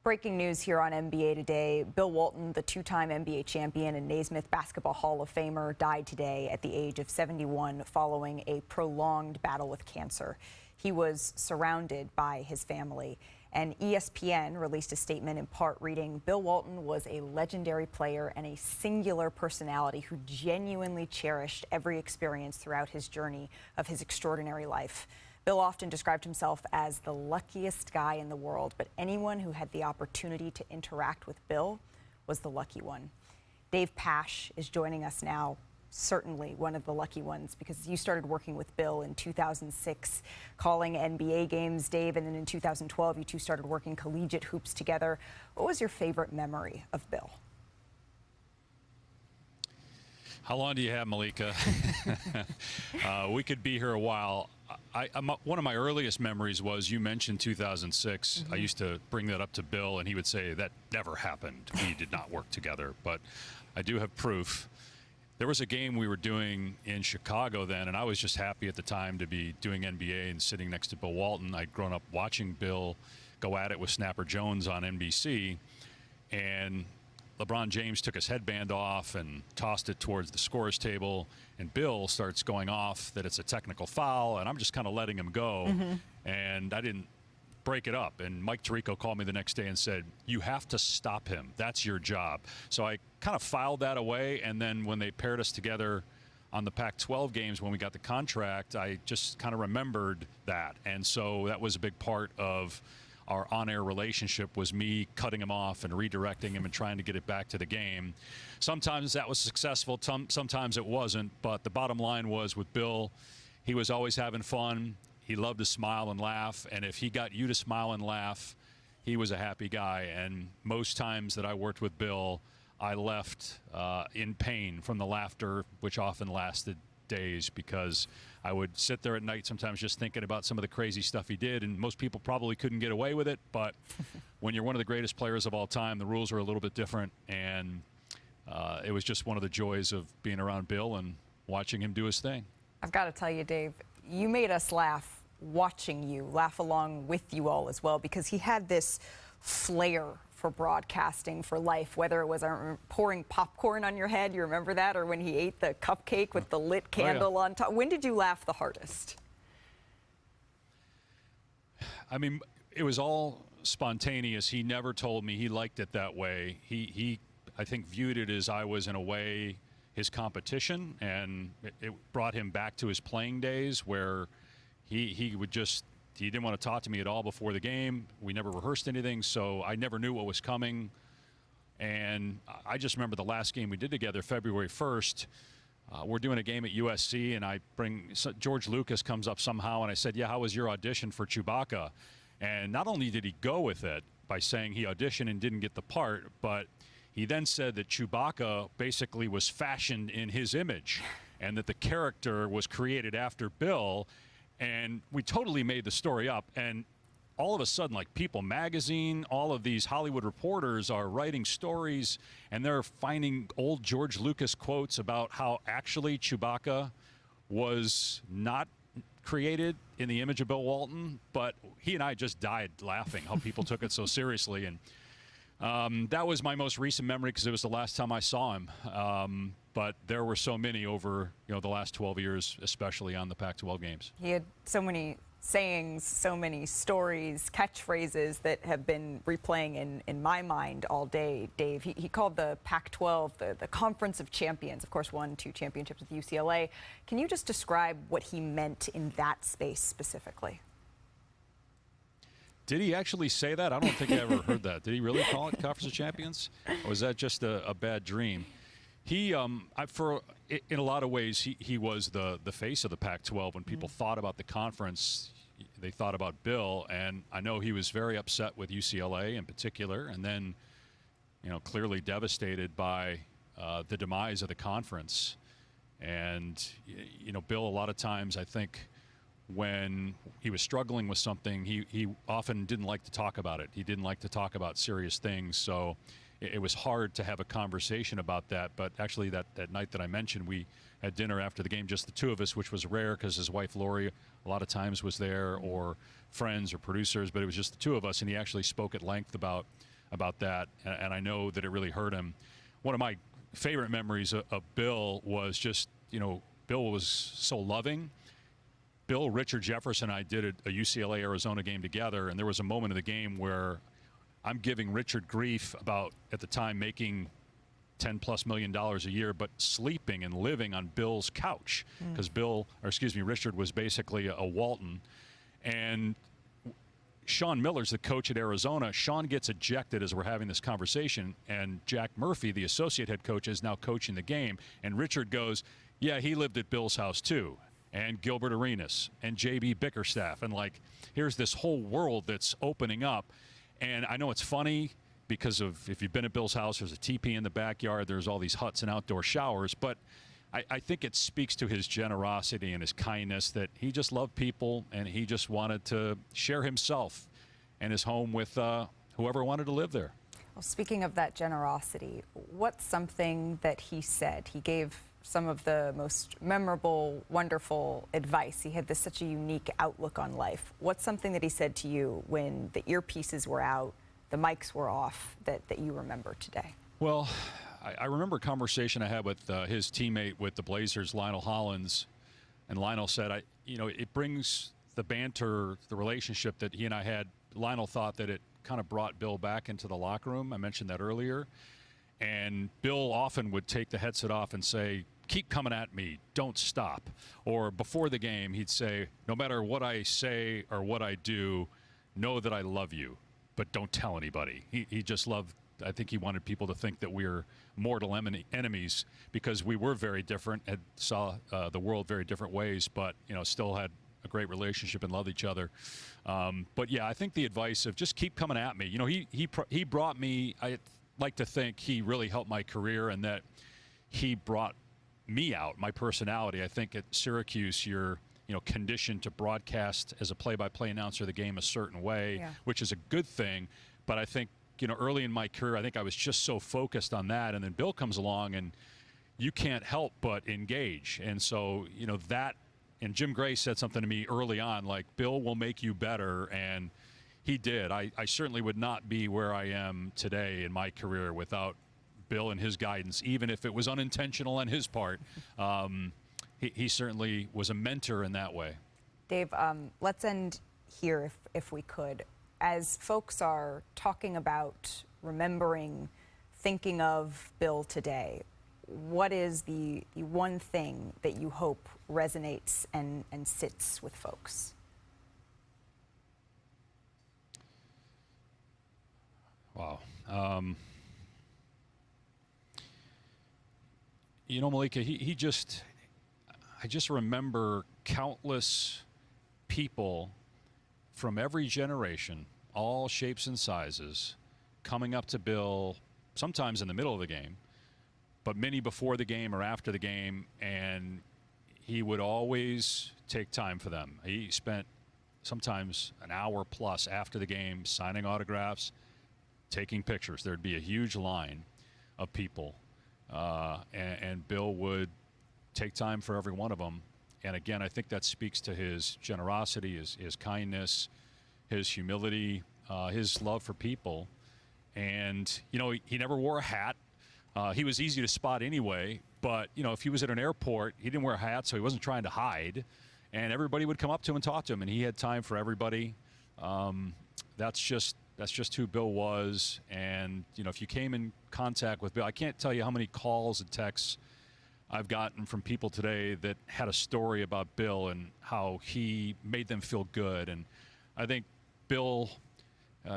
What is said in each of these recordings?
Breaking news here on NBA Today. Bill Walton, the two-time NBA champion and Naismith Basketball Hall of Famer, died today at the age of 71 following a prolonged battle with cancer. He was surrounded by his family. And ESPN released a statement in part reading, Bill Walton was a legendary player and a singular personality who genuinely cherished every experience throughout his journey of his extraordinary life. Bill often described himself as the luckiest guy in the world, but anyone who had the opportunity to interact with Bill was the lucky one. Dave Pasch is joining us now, certainly one of the lucky ones, because you started working with Bill in 2006, calling NBA games, Dave, and then in 2012 you two started working collegiate hoops together. What was your favorite memory of Bill? How long do you have, Malika? We could be here a while. One of my earliest memories was, you mentioned 2006. I used to bring that up to Bill, and he would say that never happened. We did not work together. But I do have proof. There was a game we were doing in Chicago then, and I was just happy at the time to be doing NBA and sitting next to Bill Walton. I'd grown up watching Bill go at it with Snapper Jones on NBC, and LeBron James took his headband off and tossed it towards the scorer's table, and Bill starts going off that it's a technical foul, and I'm just kind of letting him go, and I didn't break it up. And Mike Tirico called me the next day and said, you have to stop him. That's your job. So I kind of filed that away, and then when they paired us together on the Pac-12 games when we got the contract, I just kind of remembered that. And so that was a big part of our on-air relationship, was me cutting him off and redirecting him and trying to get it back to the game. Sometimes that was successful, sometimes it wasn't, but the bottom line was, with Bill, he was always having fun. He loved to smile and laugh, and if he got you to smile and laugh, he was a happy guy. And most times that I worked with Bill, I left in pain from the laughter, which often lasted days, because I would sit there at night sometimes just thinking about some of the crazy stuff he did, and most people probably couldn't get away with it, but when you're one of the greatest players of all time, the rules are a little bit different, and it was just one of the joys of being around Bill and watching him do his thing. I've got to tell you, Dave, you made us laugh watching you, laugh along with you all as well, because he had this flair for broadcasting, for life, whether it was pouring popcorn on your head, you remember that, or when he ate the cupcake with the lit candle on top. When did you laugh the hardest? I mean, it was all spontaneous. He never told me he liked it that way. He I think, viewed it as I was, in a way, his competition, and it brought him back to his playing days where he would just, he didn't want to talk to me at all before the game. We never rehearsed anything, so I never knew what was coming. And I just remember the last game we did together, February 1st. We're doing a game at USC, and I bring George Lucas comes up somehow, and I said, yeah, how was your audition for Chewbacca? And not only did he go with it by saying he auditioned and didn't get the part, but he then said that Chewbacca basically was fashioned in his image and that the character was created after Bill. And we totally made the story up. And all of a sudden, like People magazine, all of these Hollywood reporters are writing stories, and they're finding old George Lucas quotes about how actually Chewbacca was not created in the image of Bill Walton. But he and I just died laughing how people took it so seriously. And that was my most recent memory because it was the last time I saw him. But there were so many over, the last 12 years, especially on the Pac-12 games. He had so many sayings, so many stories, catchphrases that have been replaying in my mind all day, Dave. He called the Pac-12 the Conference of Champions. Of course, won 2 championships with UCLA. Can you just describe what he meant in that space specifically? Did he actually say that? I don't think I ever heard that. Did he really call it Conference of Champions? Or was that just a bad dream? He, in a lot of ways, he was the face of the Pac-12. When people thought about the conference, they thought about Bill. And I know he was very upset with UCLA in particular, and then, clearly devastated by the demise of the conference. And, Bill, a lot of times, I think, when he was struggling with something, he often didn't like to talk about it. He didn't like to talk about serious things. So it was hard to have a conversation about that. But actually that night that I mentioned, we had dinner after the game, just the two of us, which was rare because his wife Lori a lot of times was there, or friends or producers, but it was just the two of us. And he actually spoke at length about about that, and I know that it really hurt him. One of my favorite memories of Bill was just, Bill was so loving. Bill, Richard Jefferson, and I did a UCLA-Arizona game together, and there was a moment in the game where I'm giving Richard grief about, at the time, making $10+ million a year, but sleeping and living on Bill's couch, because Richard was basically a Walton. And Sean Miller's the coach at Arizona. Sean gets ejected as we're having this conversation, and Jack Murphy, the associate head coach, is now coaching the game. And Richard goes, yeah, he lived at Bill's house too, and Gilbert Arenas and J.B. Bickerstaff. And here's this whole world that's opening up. And I know it's funny because if you've been at Bill's house, there's a teepee in the backyard, there's all these huts and outdoor showers. But I think it speaks to his generosity and his kindness that he just loved people, and he just wanted to share himself and his home with whoever wanted to live there. Well, speaking of that generosity, what's something that he said? He gave some of the most memorable, wonderful advice. He had such a unique outlook on life. What's something that he said to you when the earpieces were out, the mics were off, that you remember today? Well, I remember a conversation I had with his teammate with the Blazers, Lionel Hollins, and Lionel said, it brings the banter, the relationship that he and I had. Lionel thought that it kind of brought Bill back into the locker room. I mentioned that earlier. And Bill often would take the headset off and say, keep coming at me, don't stop. Or before the game, he'd say, no matter what I say or what I do, know that I love you, but don't tell anybody. He just loved, I think he wanted people to think that we were mortal enemies because we were very different and saw the world very different ways, but, still had a great relationship and loved each other. But yeah, I think the advice of just keep coming at me. He brought me, I like to think he really helped my career, and that he brought me out, my personality. I think at Syracuse, you're conditioned to broadcast as a play-by-play announcer the game a certain way, which is a good thing. But I think, early in my career, I think I was just so focused on that. And then Bill comes along, and you can't help but engage. And so, that, and Jim Gray said something to me early on, like, Bill will make you better. And he did. I certainly would not be where I am today in my career without Bill and his guidance, even if it was unintentional on his part. He certainly was a mentor in that way. Dave, let's end here if we could. As folks are talking about remembering, thinking of Bill today, what is the one thing that you hope resonates and sits with folks? Wow. Malika, I just remember countless people from every generation, all shapes and sizes, coming up to Bill, sometimes in the middle of the game, but many before the game or after the game, and he would always take time for them. He spent sometimes an hour plus after the game signing autographs, taking pictures. There'd be a huge line of people, and Bill would take time for every one of them. And again, I think that speaks to his generosity, his kindness, his humility, his love for people. And, he never wore a hat. He was easy to spot anyway, but, if he was at an airport, he didn't wear a hat, so he wasn't trying to hide. And everybody would come up to him and talk to him, and he had time for everybody. That's just who Bill was. And, if you came in contact with Bill, I can't tell you how many calls and texts I've gotten from people today that had a story about Bill and how he made them feel good. And I think Bill,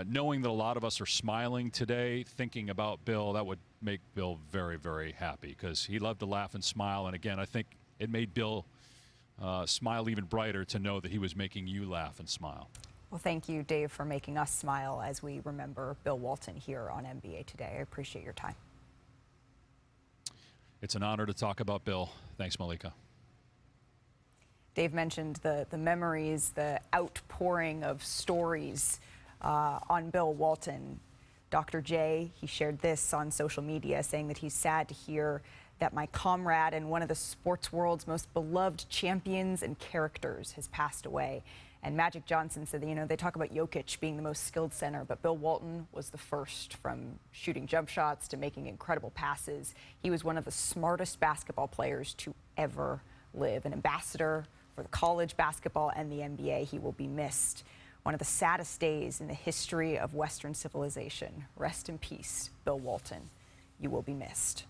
knowing that a lot of us are smiling today, thinking about Bill, that would make Bill very, very happy, because he loved to laugh and smile. And again, I think it made Bill smile even brighter to know that he was making you laugh and smile. Well, thank you, Dave, for making us smile as we remember Bill Walton here on NBA Today. I appreciate your time. It's an honor to talk about Bill. Thanks, Malika. Dave mentioned the memories, the outpouring of stories on Bill Walton. Dr. J, he shared this on social media, saying that he's sad to hear that my comrade and one of the sports world's most beloved champions and characters has passed away. And Magic Johnson said that, they talk about Jokic being the most skilled center, but Bill Walton was the first, from shooting jump shots to making incredible passes. He was one of the smartest basketball players to ever live, an ambassador for the college basketball and the NBA. He will be missed. One of the saddest days in the history of Western civilization. Rest in peace, Bill Walton. You will be missed.